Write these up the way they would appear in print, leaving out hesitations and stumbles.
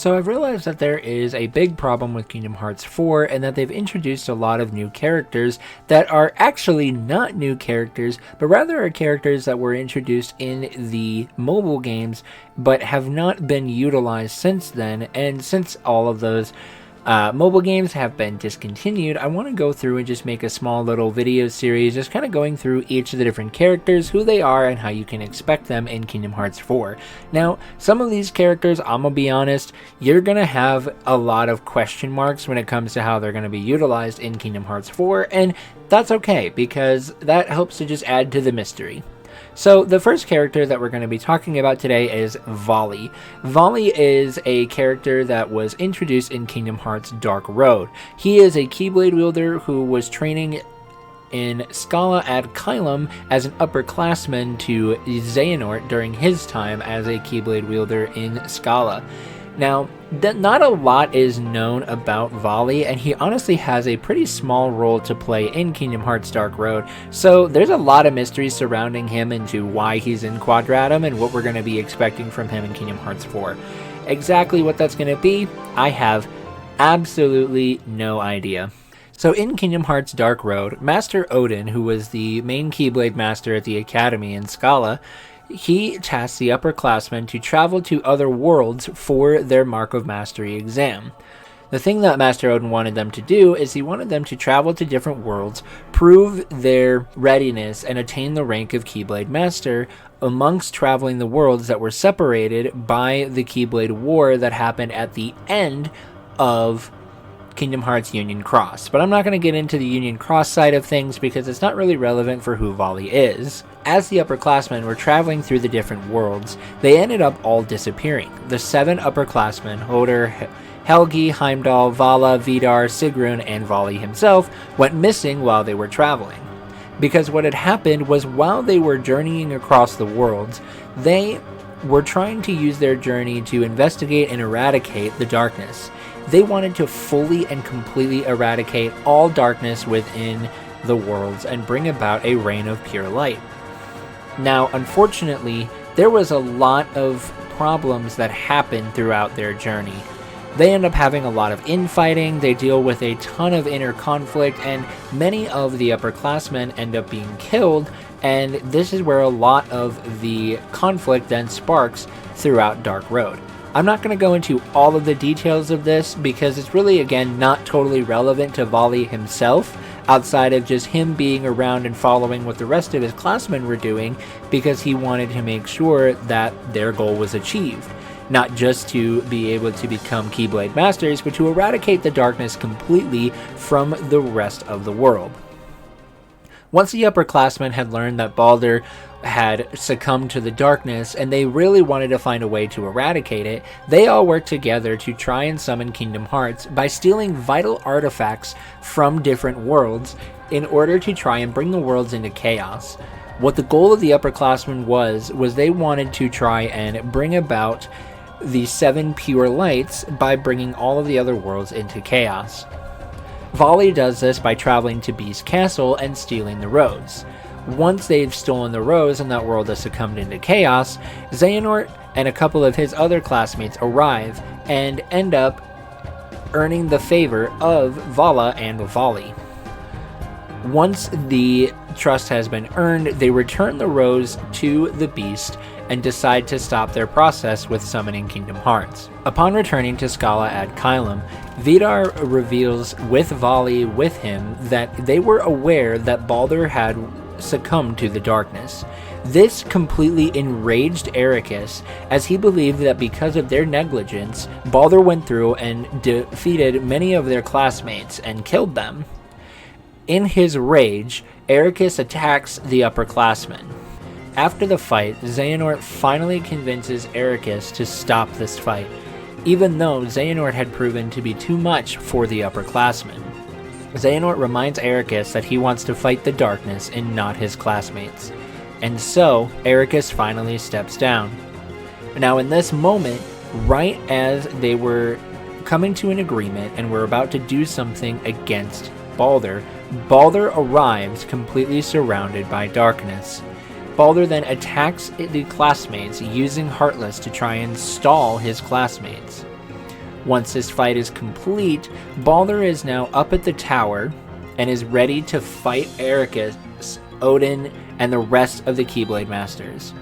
So I've realized that there is a big problem with Kingdom Hearts 4 and that they've introduced a lot of new characters that are actually not new characters, but rather are characters that were introduced in the mobile games but have not been utilized since then. And since all of those mobile games have been discontinued, I want to go through and just make a small little video series just kind of going through each of the different characters, who they are, and how you can expect them in Kingdom Hearts 4. Now, some of these characters, I'm going to be honest, you're going to have a lot of question marks when it comes to how they're going to be utilized in Kingdom Hearts 4, and that's okay, because that helps to just add to the mystery. So the first character that we're going to be talking about today is Vali. Vali is a character that was introduced in Kingdom Hearts Dark Road. He is a Keyblade wielder who was training in Scala ad Kylum as an upperclassman to Xehanort during his time as a Keyblade wielder in Scala. Now, not a lot is known about Vali, and he honestly has a pretty small role to play in Kingdom Hearts Dark Road, so there's a lot of mystery surrounding him into why he's in Quadratum and what we're going to be expecting from him in Kingdom Hearts 4. Exactly what that's going to be, I have absolutely no idea. So in Kingdom Hearts Dark Road, Master Odin, who was the main Keyblade Master at the Academy in Scala, he tasked the upperclassmen to travel to other worlds for their Mark of Mastery exam. The thing that Master Odin wanted them to do is he wanted them to travel to different worlds, prove their readiness, and attain the rank of Keyblade Master amongst traveling the worlds that were separated by the Keyblade War that happened at the end of Kingdom Hearts Union Cross. But I'm not going to get into the Union Cross side of things because it's not really relevant for who Vali is. As the upperclassmen were traveling through the different worlds, they ended up all disappearing. The 7 upperclassmen, Hoder, Helgi, Heimdall, Vala, Vidar, Sigrun, and Vali himself, went missing while they were traveling. Because what had happened was while they were journeying across the worlds, they were trying to use their journey to investigate and eradicate the darkness. They wanted to fully and completely eradicate all darkness within the worlds and bring about a reign of pure light. Now, unfortunately, there was a lot of problems that happened throughout their journey. They end up having a lot of infighting, they deal with a ton of inner conflict, and many of the upperclassmen end up being killed, and this is where a lot of the conflict then sparks throughout Dark Road. I'm not going to go into all of the details of this because it's really, again, not totally relevant to Vali himself, outside of just him being around and following what the rest of his classmen were doing because he wanted to make sure that their goal was achieved. Not just to be able to become Keyblade Masters, but to eradicate the darkness completely from the rest of the world. Once the upperclassmen had learned that Baldur had succumbed to the darkness and they really wanted to find a way to eradicate it, they all worked together to try and summon Kingdom Hearts by stealing vital artifacts from different worlds in order to try and bring the worlds into chaos. What the goal of the upperclassmen was they wanted to try and bring about the 7 pure lights by bringing all of the other worlds into chaos. Vali does this by traveling to Beast Castle and stealing the rose. Once they've stolen the rose and that world has succumbed into chaos, Xehanort and a couple of his other classmates arrive and end up earning the favor of Vala and Vali. Once the trust has been earned, they return the rose to the beast and decide to stop their process with summoning Kingdom Hearts. Upon returning to Scala ad Kylum, Vidar reveals with Vali with him that they were aware that Baldur had succumbed to the darkness. This completely enraged Ericus, as he believed that because of their negligence, Baldur went through and defeated many of their classmates and killed them. In his rage, Ericus attacks the upperclassmen. After the fight, Xehanort finally convinces Ericus to stop this fight, even though Xehanort had proven to be too much for the upperclassmen. Xehanort reminds Ericus that he wants to fight the darkness and not his classmates, and so Ericus finally steps down. Now in this moment, right as they were coming to an agreement and were about to do something against Baldur, Baldur arrives completely surrounded by darkness. Baldur then attacks the classmates using Heartless to try and stall his classmates. Once this fight is complete, Balder is now up at the tower and is ready to fight Ericus, Odin, and the rest of the Keyblade Masters.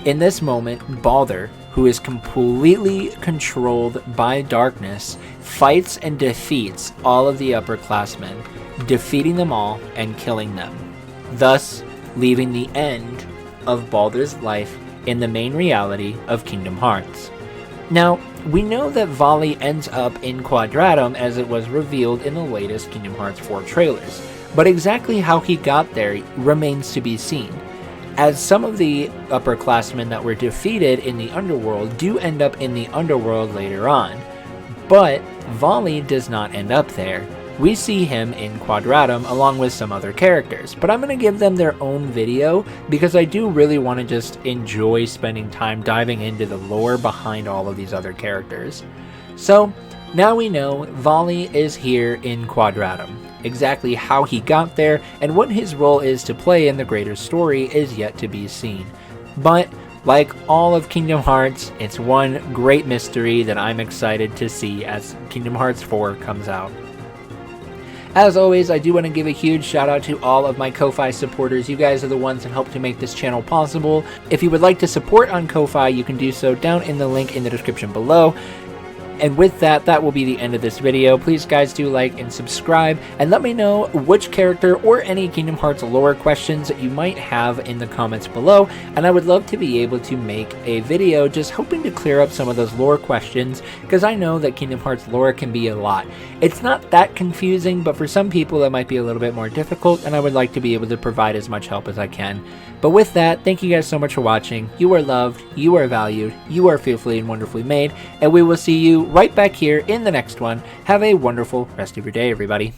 In this moment, Balder, who is completely controlled by darkness, fights and defeats all of the upperclassmen, defeating them all and killing them, thus leaving the end of Balder's life in the main reality of Kingdom Hearts. Now, we know that Vali ends up in Quadratum as it was revealed in the latest Kingdom Hearts 4 trailers, but exactly how he got there remains to be seen, as some of the upperclassmen that were defeated in the underworld do end up in the underworld later on, but Vali does not end up there. We see him in Quadratum along with some other characters, but I'm going to give them their own video because I do really want to just enjoy spending time diving into the lore behind all of these other characters. So, now we know Vali is here in Quadratum. Exactly how he got there and what his role is to play in the greater story is yet to be seen. But, like all of Kingdom Hearts, it's one great mystery that I'm excited to see as Kingdom Hearts 4 comes out. As always, I do want to give a huge shout out to all of my Ko-Fi supporters. You guys are the ones that help to make this channel possible. If you would like to support on Ko-Fi, you can do so down in the link in the description below. And with that, that will be the end of this video. Please guys do like and subscribe, and let me know which character or any Kingdom Hearts lore questions that you might have in the comments below, and I would love to be able to make a video just hoping to clear up some of those lore questions, because I know that Kingdom Hearts lore can be a lot. It's not that confusing, but for some people that might be a little bit more difficult, and I would like to be able to provide as much help as I can. But with that, thank you guys so much for watching. You are loved, you are valued, you are fearfully and wonderfully made, and we will see you right back here in the next one. Have a wonderful rest of your day, everybody.